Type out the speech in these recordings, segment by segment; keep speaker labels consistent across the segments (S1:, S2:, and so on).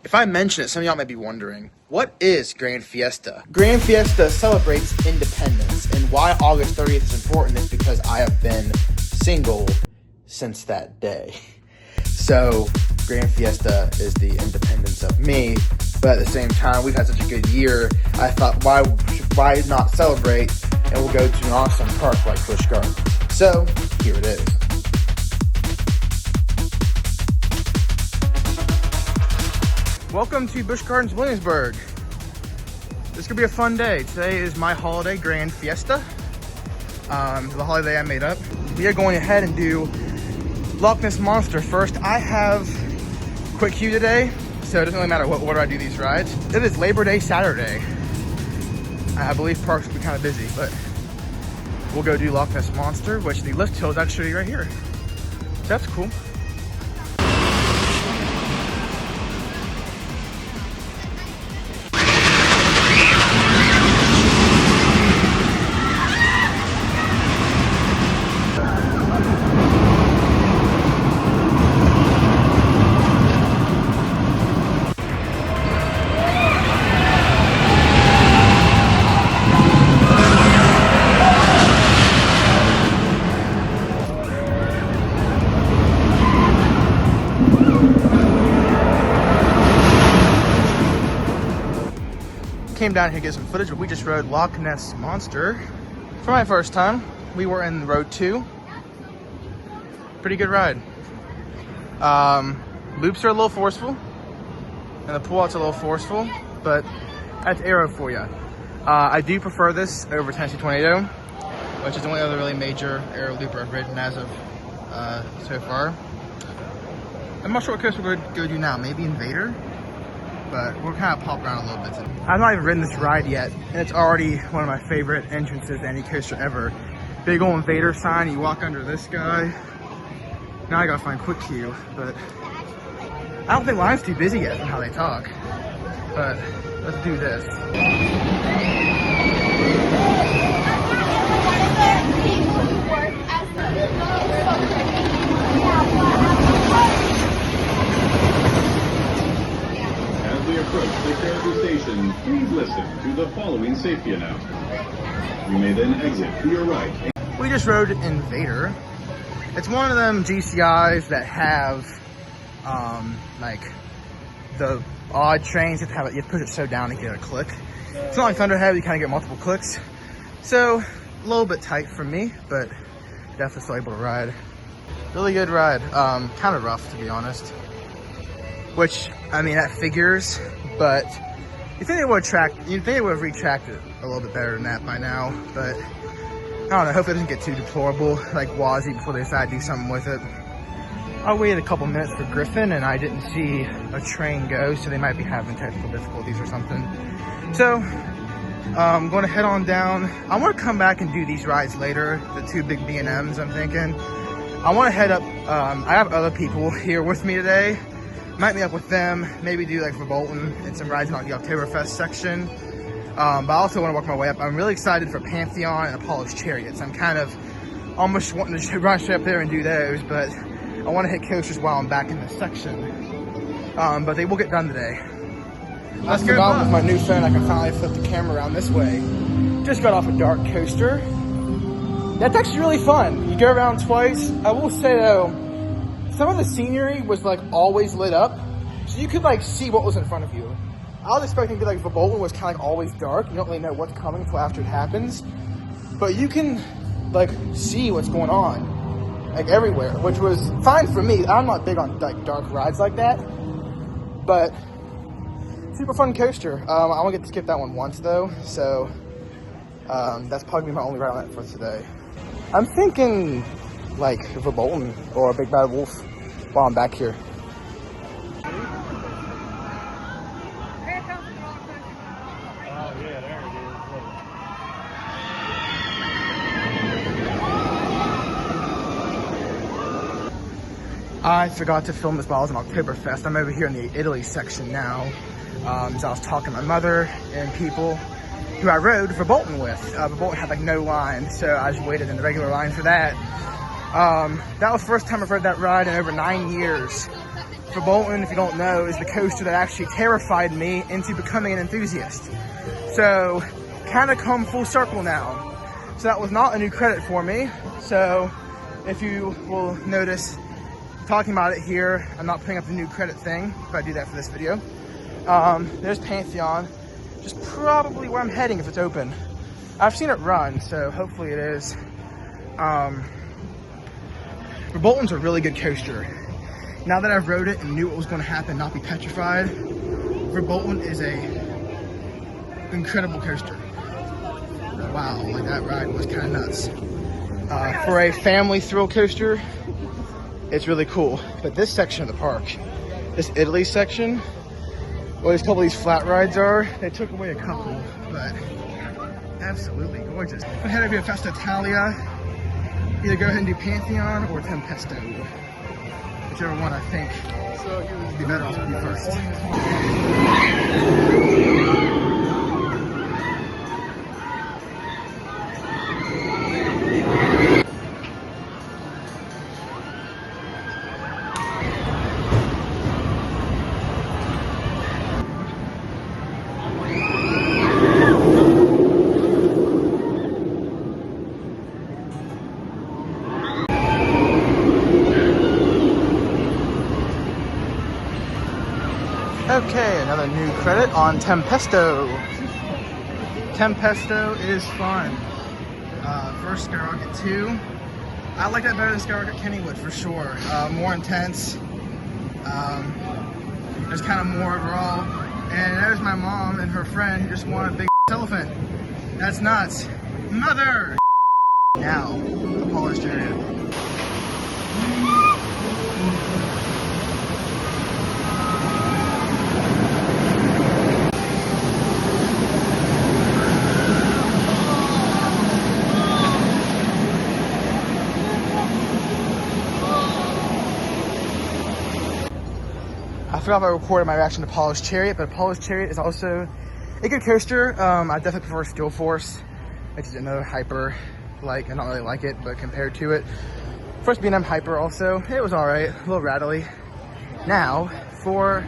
S1: If I mention it, some of y'all might be wondering, what is Grand Fiesta? Grand Fiesta celebrates independence, and why August 30th is important is because I have been single since that day. So Grand Fiesta is the independence of me, but at the same time, we've had such a good year, I thought, why not celebrate, and we'll go to an awesome park like Busch Gardens. So here it is. Welcome to Busch Gardens Williamsburg. This could be a fun day. Today is my holiday, Grand Fiesta. The holiday I made up. We are going ahead and do Loch Ness Monster first. I have quick queue today, so it doesn't really matter what order I do these rides. It is Labor Day Saturday. I believe parks will be kind of busy, but we'll go do Loch Ness Monster, which the lift hill is actually right here. So that's cool. Came down here to get some footage, but we just rode Loch Ness Monster for my first time. We were in road 2. Pretty good ride. Loops are a little forceful, and the pull-out's a little forceful, but that's aero for you. I do prefer this over Tennessee Tornado, which is the only other really major aero looper I've ridden as of so far. I'm not sure what coaster we're going to go do now. Maybe Invader? But we'll kind of pop around a little bit. I've not even ridden this ride yet, and it's already one of my favorite entrances to any coaster ever. Big old Invader sign, you walk under this guy. Now I gotta find quick queue, but I don't think line's too busy yet from how they talk. But let's do this.
S2: Approach the Fairview station, please listen to the following safety announcement. You may then exit to your right.
S1: We just rode Invader. It's one of them GCIs that have like the odd trains that have it. You push it so down to get a click. It's not like Thunderhead, you kind of get multiple clicks. So a little bit tight for me, but definitely still able to ride. Really good ride. Kind of rough, to be honest. Which, I mean, that figures, but you think they would have retracted a little bit better than that by now, but I don't know, hopefully it doesn't get too deplorable like Wazzy before they decide to do something with it. I waited a couple minutes for Griffin and I didn't see a train go, so they might be having technical difficulties or something. So, I'm going to head on down. I want to come back and do these rides later, the 2 big B&Ms I'm thinking. I want to head up, I have other people here with me today. Might meet up with them, maybe do like for Bolton and some rides on the Oktoberfest section. But I also want to work my way up. I'm really excited for Pantheon and Apollo's Chariots. I'm kind of almost wanting to run straight up there and do those, but I want to hit coasters while I'm back in this section. But they will get done today. Let's go on with my new phone. I can finally flip the camera around this way. Just got off a dark coaster. That's actually really fun. You go around twice. I will say though, some of the scenery was like always lit up, so you could like see what was in front of you. I was expecting to be like Bolton was kind of like always dark. You don't really know what's coming until after it happens, but you can like see what's going on like everywhere, which was fine for me. I'm not big on like dark rides like that, but super fun coaster. I want to get to skip that one once though, so that's probably my only ride on it for today. I'm thinking like Bolton or Big Bad Wolf while I'm back here. I forgot to film this while I was in Oktoberfest. I'm over here in the Italy section now. So I was talking to my mother and people who I rode for Bolton with. But Bolton had like no line, so I just waited in the regular line for that. That was the first time I've rode that ride in over 9 years. For Bolton, if you don't know, is the coaster that actually terrified me into becoming an enthusiast. So, kind of come full circle now. So that was not a new credit for me. So, if you will notice, talking about it here, I'm not putting up the new credit thing, if I do that for this video. There's Pantheon, which is probably where I'm heading if it's open. I've seen it run, so hopefully it is. Bolton's a really good coaster. Now that I've rode it and knew what was going to happen, not be petrified, Bolton is a incredible coaster. Wow, like that ride was kind of nuts. For a family thrill coaster, it's really cool. But this section of the park, this Italy section, where a couple of these flat rides are, they took away a couple, but absolutely gorgeous. I'm gonna head over to Fiesta Italia. Either go ahead and do Pantheon or Tempesto. Whichever one I think would be better off to do first. Okay, another new credit on Tempesto. Tempesto is fun. First Skyrocket 2. I like that better than Skyrocket Kennywood for sure. More intense. There's kind of more overall. And there's my mom and her friend who just won a big elephant. That's nuts. Mother! Now, the polished area. I forgot if I recorded my reaction to Polished Chariot, but Polished Chariot is also a good coaster. I definitely prefer Steel Force, which is another hyper. I don't really like it, but compared to it, first B&M Hyper also, it was alright, a little rattly. Now, for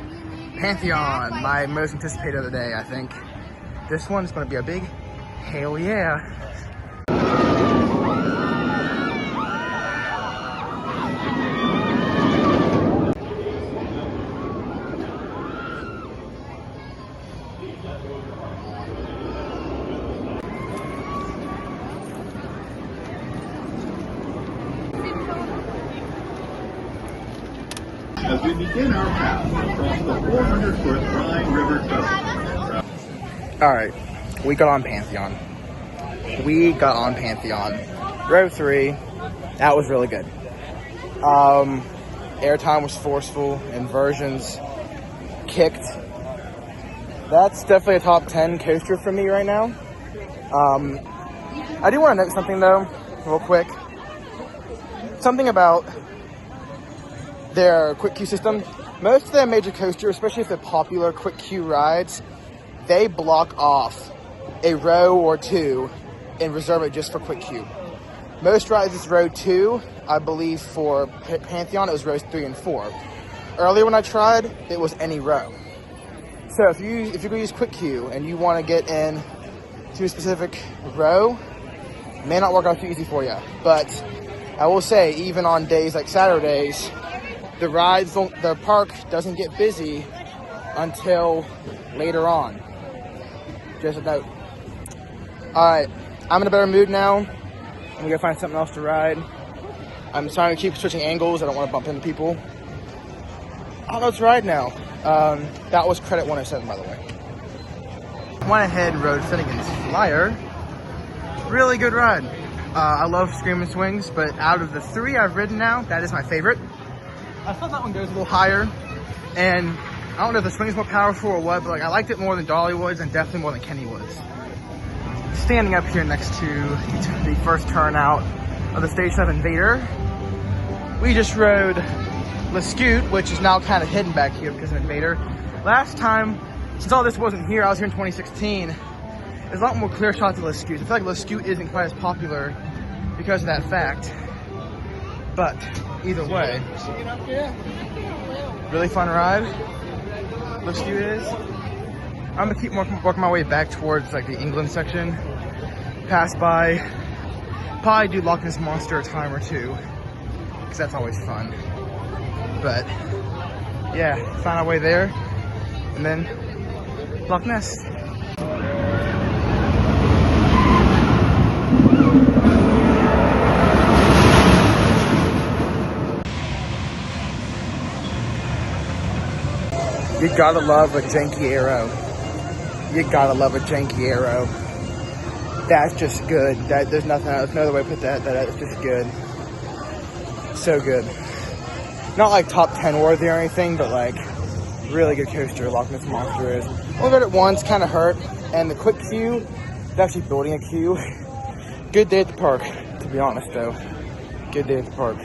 S1: Pantheon, my most anticipated of the day, I think. This one is going to be a big hell yeah.
S2: As we begin our path across the 400-foot Rhine River Tunnel.
S1: Alright, we got on Pantheon. Row 3, that was really good. Airtime was forceful, inversions kicked. That's definitely a top 10 coaster for me right now. I do want to note something though, real quick. Something about their quick queue system. Most of their major coasters, especially if they're popular quick queue rides, they block off a row or two and reserve it just for quick queue. Most rides is row 2. I believe for Pantheon it was rows 3 and 4. Earlier when I tried, it was any row. So if you're going to use quick queue and you want to get in to a specific row, it may not work out too easy for you. But I will say, even on days like Saturdays, the park doesn't get busy until later on. Just a note. Alright, I'm in a better mood now. I'm gonna find something else to ride. I'm trying to keep switching angles. I don't want to bump into people. I don't know what to ride now. That was credit 107, by the way. Went ahead and rode Finnegan's Flyer. Really good ride. I love Screaming Swings, but out of the 3 I've ridden now, that is my favorite. I thought that one goes a little higher, and I don't know if the swing's more powerful or what, but I liked it more than Dollywood's and definitely more than Kennywood's. Standing up here next to the first turnout of the Stage 7 Vader, we just rode Le Scoot, which is now kind of hidden back here because of Invader. Last time, since all this wasn't here, I was here in 2016, there's a lot more clear shots of Le Scoot. I feel like Le Scoot isn't quite as popular because of that fact. But either way, Really fun ride. Busch is. I'm gonna keep working my way back towards like the England section. Pass by. Probably do Loch Ness Monster a time or two, because that's always fun. But yeah, find our way there, and then Loch Ness. You gotta love a janky arrow. You gotta love a janky arrow. That's just good. There's nothing else, no other way to put that. That's just good. So good. Not like top 10 worthy or anything, but like really good coaster. Loch Ness Monster is. Only read it once, kind of hurt. And the quick queue, it's actually building a queue. Good day at the park, to be honest though. Good day at the park.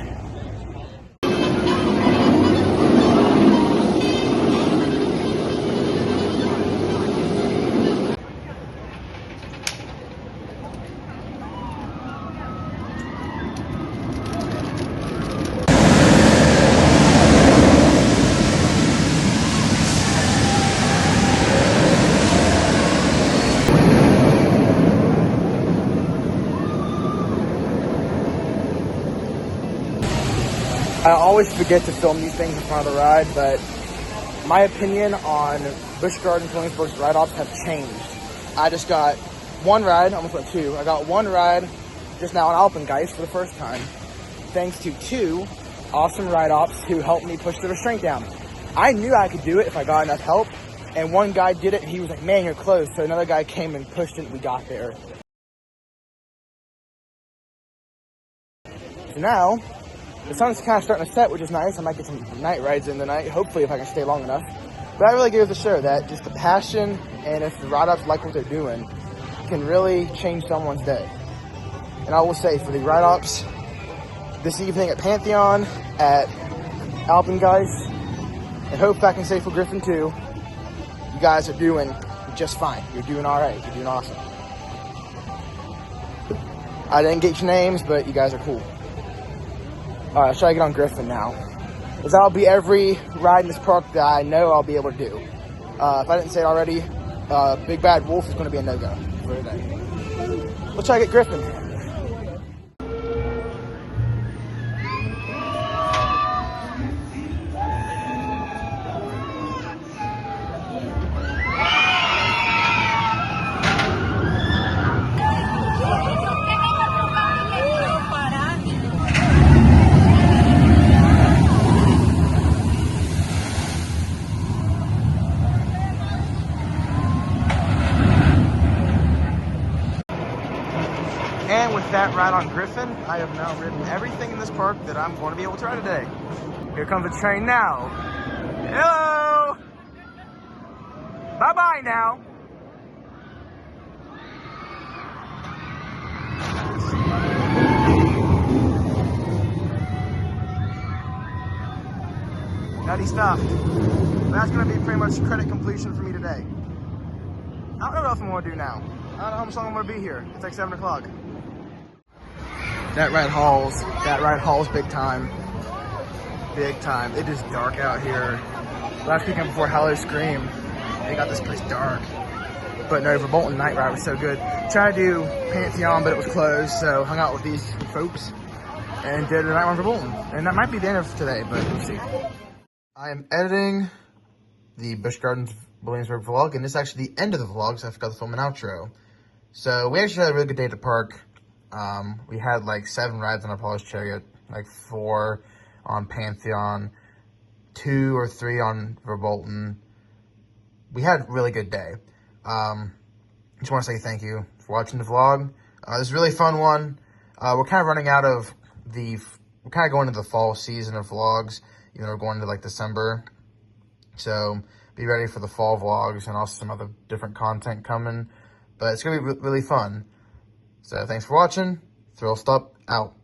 S1: I always forget to film these things in front of the ride, but my opinion on Busch Gardens Williamsburg's ride-offs have changed. I just got one ride, almost went two. I got one ride just now on Alpengeist for the first time, thanks to two awesome ride-offs who helped me push the restraint down. I knew I could do it if I got enough help, and one guy did it, and he was like, man, you're close. So another guy came and pushed it, and we got there. So now, the sun's kind of starting to set, which is nice. I might get some night rides in the night, hopefully if I can stay long enough. But that really goes to show that just the passion and if the ride-ups like what they're doing can really change someone's day. And I will say, for the ride-ups this evening at Pantheon, at Alpengeist, and Hope Back and Safe for Griffin too, you guys are doing just fine. You're doing all right. You're doing awesome. I didn't get your names, but you guys are cool. All right, should I get on Griffin now? Because that'll be every ride in this park that I know I'll be able to do. If I didn't say it already, Big Bad Wolf is going to be a no-go for today. Let's try to get Griffin. And with that ride on Griffin, I have now ridden everything in this park that I'm going to be able to ride today. Here comes the train now. Hello! Bye-bye now. Nutty stuff. That's going to be pretty much credit completion for me today. I don't know what else I'm going to do now. I don't know how much long I'm going to be here. It's like 7 o'clock. That ride hauls big time. Big time. It is dark out here. Last weekend before Hallow Scream, they got this place dark. But no, Verbolten night ride was so good. Tried to do Pantheon, but it was closed, so hung out with these folks and did a night on Verbolten. And that might be the end of today, but we'll see. I am editing the Busch Gardens Williamsburg vlog, and this is actually the end of the vlog, so I forgot to film an outro. So we actually had a really good day at the park. We had like 7 rides on our Polished Chariot, like 4 on Pantheon, 2 or 3 on Verbolten. We had a really good day. Just want to say thank you for watching the vlog. This is a really fun one. We're kind of running out of we're kind of going into the fall season of vlogs. You know, we're going to like December. So be ready for the fall vlogs and also some other different content coming. But it's going to be really fun. So thanks for watching. Thrill Stop out.